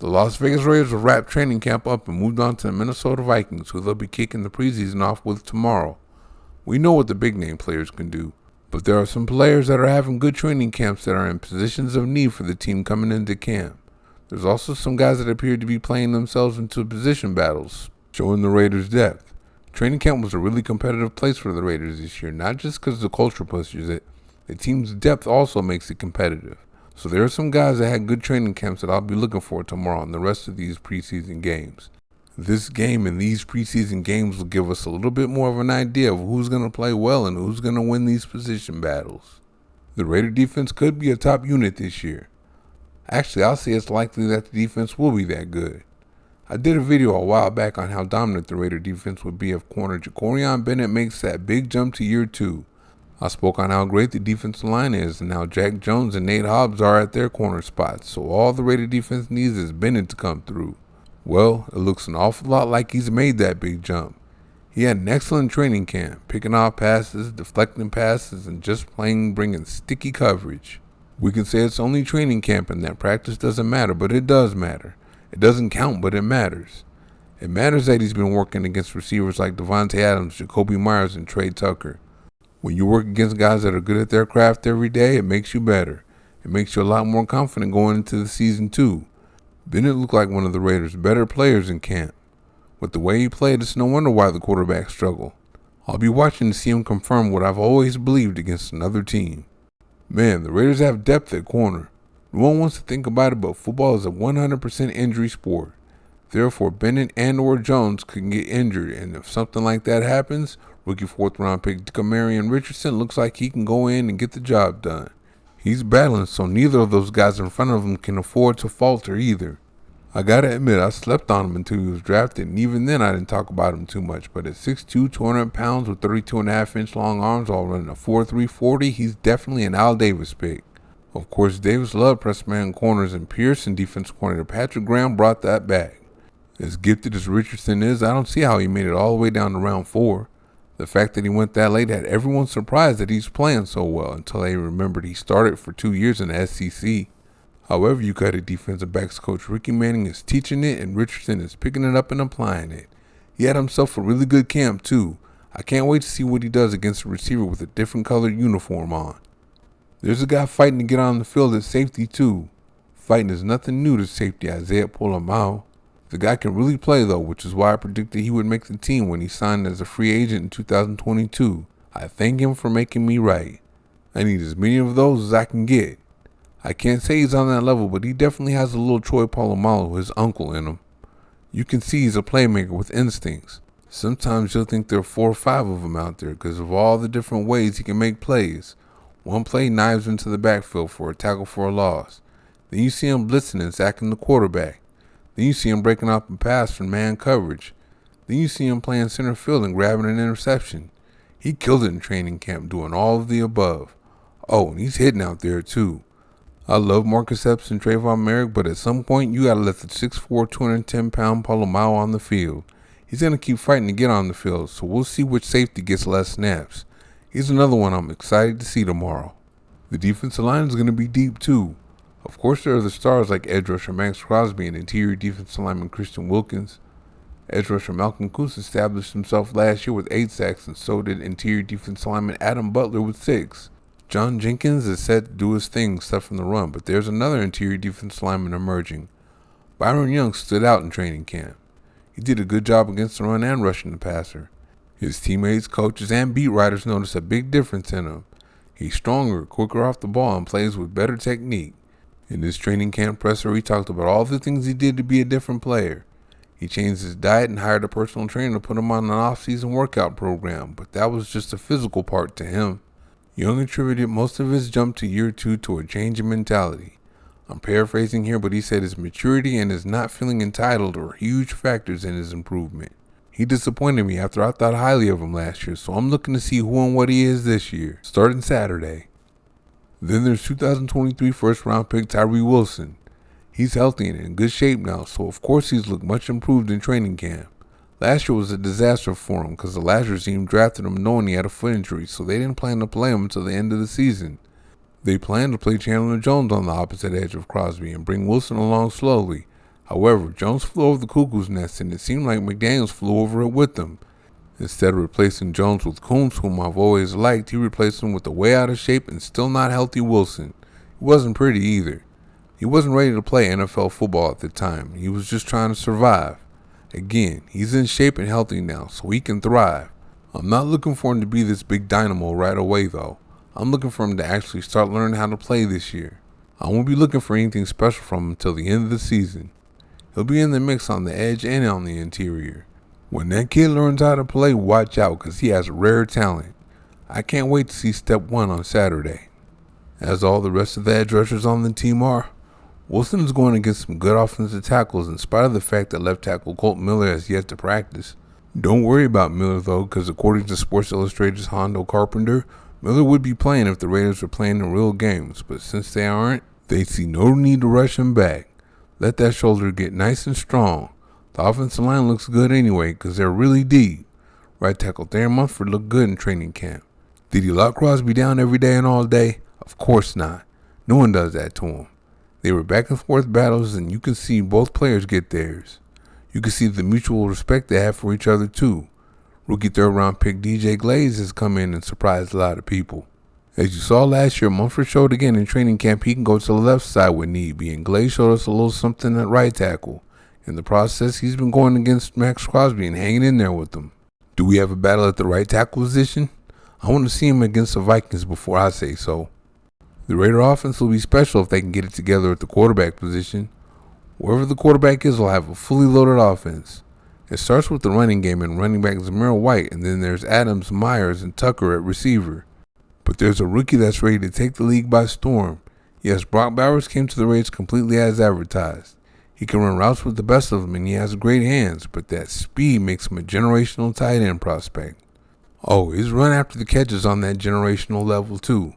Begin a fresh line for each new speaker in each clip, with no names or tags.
The Las Vegas Raiders will wrap training camp up and moved on to the Minnesota Vikings, who they'll be kicking the preseason off with tomorrow. We know what the big name players can do, but there are some players that are having good training camps that are in positions of need for the team coming into camp. There's also some guys that appear to be playing themselves into position battles, showing the Raiders' depth. Training camp was a really competitive place for the Raiders this year, not just because the culture pushes it. The team's depth also makes it competitive. So there are some guys that had good training camps that I'll be looking for tomorrow in the rest of these preseason games. This game and these preseason games will give us a little bit more of an idea of who's going to play well and who's going to win these position battles. The Raider defense could be a top unit this year. Actually, I'll say it's likely that the defense will be that good. I did a video a while back on how dominant the Raider defense would be if corner Jacorian Bennett makes that big jump to year 2. I spoke on how great the defensive line is and how Jack Jones and Nate Hobbs are at their corner spots, so all the Raider defense needs is Bennett to come through. Well, it looks an awful lot like he's made that big jump. He had an excellent training camp, picking off passes, deflecting passes, and just plain bringing sticky coverage. We can say it's only training camp and that practice doesn't matter, but it does matter. It doesn't count, but it matters. It matters that he's been working against receivers like Devontae Adams, Jacoby Myers, and Trey Tucker. When you work against guys that are good at their craft every day, it makes you better. It makes you a lot more confident going into the season too. Bennett looked like one of the Raiders' better players in camp. With the way he played, it's no wonder why the quarterback struggled. I'll be watching to see him confirm what I've always believed against another team. Man, the Raiders have depth at corner. No one wants to think about it, but football is a 100% injury sport. Therefore, Bennett and or Jones could get injured, and if something like that happens, rookie 4th-round pick Dekamarion Richardson looks like he can go in and get the job done. He's battling, so neither of those guys in front of him can afford to falter either. I gotta admit, I slept on him until he was drafted, and even then I didn't talk about him too much, but at 6'2", 200 pounds with 32.5-inch long arms while running a 4.3 40, he's definitely an Al Davis pick. Of course, Davis loved press man corners, and Pearson defensive coordinator Patrick Graham brought that back. As gifted as Richardson is, I don't see how he made it all the way down to round 4. The fact that he went that late had everyone surprised that he's playing so well until they remembered he started for 2 years in the SEC. However you cut it, defensive backs coach Ricky Manning is teaching it and Richardson is picking it up and applying it. He had himself a really good camp too. I can't wait to see what he does against a receiver with a different colored uniform on. There's a guy fighting to get on the field at safety too. Fighting is nothing new to safety Isaiah Polamau. The guy can really play though, which is why I predicted he would make the team when he signed as a free agent in 2022. I thank him for making me right. I need as many of those as I can get. I can't say he's on that level, but he definitely has a little Troy Polamalu, his uncle, in him. You can see he's a playmaker with instincts. Sometimes you'll think there are 4 or 5 of them out there because of all the different ways he can make plays. One play knives into the backfield for a tackle for a loss. Then you see him blitzing and sacking the quarterback. Then you see him breaking up a pass from man coverage. Then you see him playing center field and grabbing an interception. He killed it in training camp doing all of the above. Oh, and he's hitting out there too. I love Marcus Epps and Trayvon Merrick, but at some point you gotta let the 6'4", 210-pound Polamalu on the field. He's gonna keep fighting to get on the field, so we'll see which safety gets less snaps. He's another one I'm excited to see tomorrow. The defensive line is gonna be deep too. Of course, there are the stars like edge rusher Max Crosby and interior defensive lineman Christian Wilkins. Edge rusher Malcolm Koonce established himself last year with 8 sacks, and so did interior defensive lineman Adam Butler with 6. John Jenkins is set to do his thing except from the run, but there's another interior defensive lineman emerging. Byron Young stood out in training camp. He did a good job against the run and rushing the passer. His teammates, coaches, and beat writers noticed a big difference in him. He's stronger, quicker off the ball, and plays with better technique. In this training camp presser, he talked about all the things he did to be a different player. He changed his diet and hired a personal trainer to put him on an off-season workout program, but that was just a physical part to him. Young attributed most of his jump to year 2 to a change in mentality. I'm paraphrasing here, but he said his maturity and his not feeling entitled were huge factors in his improvement. He disappointed me after I thought highly of him last year, so I'm looking to see who and what he is this year, starting Saturday. Then there's 2023 first-round pick Tyree Wilson. He's healthy and in good shape now, so of course he's looked much improved in training camp. Last year was a disaster for him because the last regime drafted him knowing he had a foot injury, so they didn't plan to play him until the end of the season. They planned to play Chandler Jones on the opposite edge of Crosby and bring Wilson along slowly. However, Jones flew over the cuckoo's nest, and it seemed like McDaniels flew over it with him. Instead of replacing Jones with Coombs, whom I've always liked, he replaced him with the way out of shape and still not healthy Wilson. He wasn't pretty either. He wasn't ready to play NFL football at the time. He was just trying to survive. Again, he's in shape and healthy now, so he can thrive. I'm not looking for him to be this big dynamo right away, though. I'm looking for him to actually start learning how to play this year. I won't be looking for anything special from him until the end of the season. He'll be in the mix on the edge and on the interior. When that kid learns how to play, watch out, because he has rare talent. I can't wait to see step 1 on Saturday. As all the rest of the edge rushers on the team are, Wilson is going against some good offensive tackles in spite of the fact that left tackle Colt Miller has yet to practice. Don't worry about Miller though, because according to Sports Illustrated's Hondo Carpenter, Miller would be playing if the Raiders were playing in real games, but since they aren't, they see no need to rush him back. Let that shoulder get nice and strong. The offensive line looks good anyway because they're really deep. Right tackle Darren Munford looked good in training camp. Did he lock Crosby down every day and all day? Of course not. No one does that to him. They were back and forth battles, and you can see both players get theirs. You can see the mutual respect they have for each other too. Rookie third-round pick DJ Glaze has come in and surprised a lot of people. As you saw last year, Munford showed again in training camp he can go to the left side when need be, and Glaze showed us a little something at right tackle. In the process, he's been going against Max Crosby and hanging in there with them. Do we have a battle at the right tackle position? I want to see him against the Vikings before I say so. The Raider offense will be special if they can get it together at the quarterback position. Wherever the quarterback is will have a fully loaded offense. It starts with the running game and running back Zamir White, and then there's Adams, Myers, and Tucker at receiver. But there's a rookie that's ready to take the league by storm. Yes, Brock Bowers came to the Raiders completely as advertised. He can run routes with the best of them, and he has great hands, but that speed makes him a generational tight end prospect. Oh, his run after the catch is on that generational level too.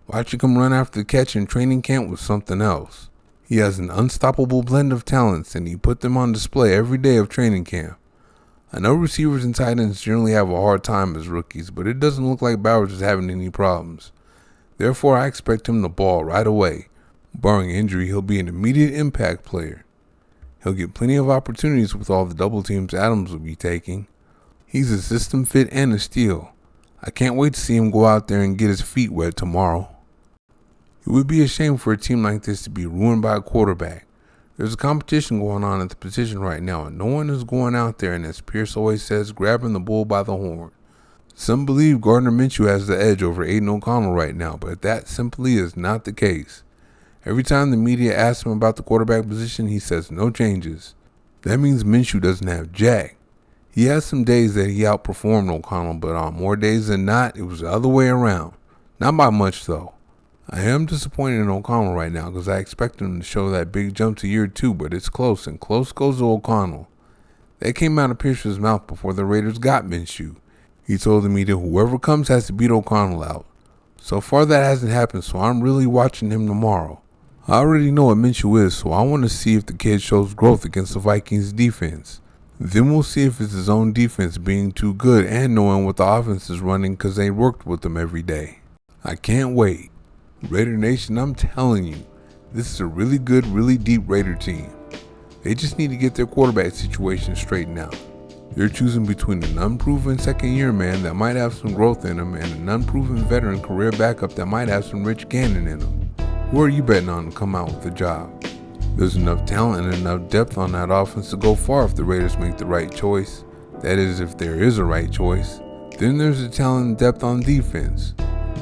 Watching him run after the catch in training camp was something else. He has an unstoppable blend of talents, and he put them on display every day of training camp. I know receivers and tight ends generally have a hard time as rookies, but it doesn't look like Bowers is having any problems. Therefore, I expect him to ball right away. Barring injury, he'll be an immediate impact player. He'll get plenty of opportunities with all the double teams Adams will be taking. He's a system fit and a steal. I can't wait to see him go out there and get his feet wet tomorrow. It would be a shame for a team like this to be ruined by a quarterback. There's a competition going on at the position right now, and no one is going out there and, as Pierce always says, grabbing the bull by the horn. Some believe Gardner Minshew has the edge over Aiden O'Connell right now, but that simply is not the case. Every time the media asks him about the quarterback position, he says no changes. That means Minshew doesn't have jack. He has some days that he outperformed O'Connell, but on more days than not, it was the other way around. Not by much, though. I am disappointed in O'Connell right now because I expect him to show that big jump to year 2, but it's close, and close goes to O'Connell. That came out of Pierce's mouth before the Raiders got Minshew. He told the media whoever comes has to beat O'Connell out. So far that hasn't happened, so I'm really watching him tomorrow. I already know what Minshew is, so I want to see if the kid shows growth against the Vikings defense. Then we'll see if it's his own defense being too good and knowing what the offense is running because they worked with them every day. I can't wait. Raider Nation, I'm telling you, this is a really good, really deep Raider team. They just need to get their quarterback situation straightened out. They're choosing between an unproven second-year man that might have some growth in him and an unproven veteran career backup that might have some Rich Gannon in him. Who are you betting on to come out with the job? There's enough talent and enough depth on that offense to go far if the Raiders make the right choice. That is, if there is a right choice. Then there's the talent and depth on defense.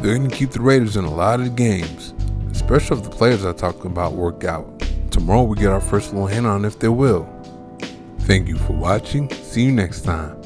They're going to keep the Raiders in a lot of games, especially if the players I talked about work out. Tomorrow we get our first little hint on if they will. Thank you for watching. See you next time.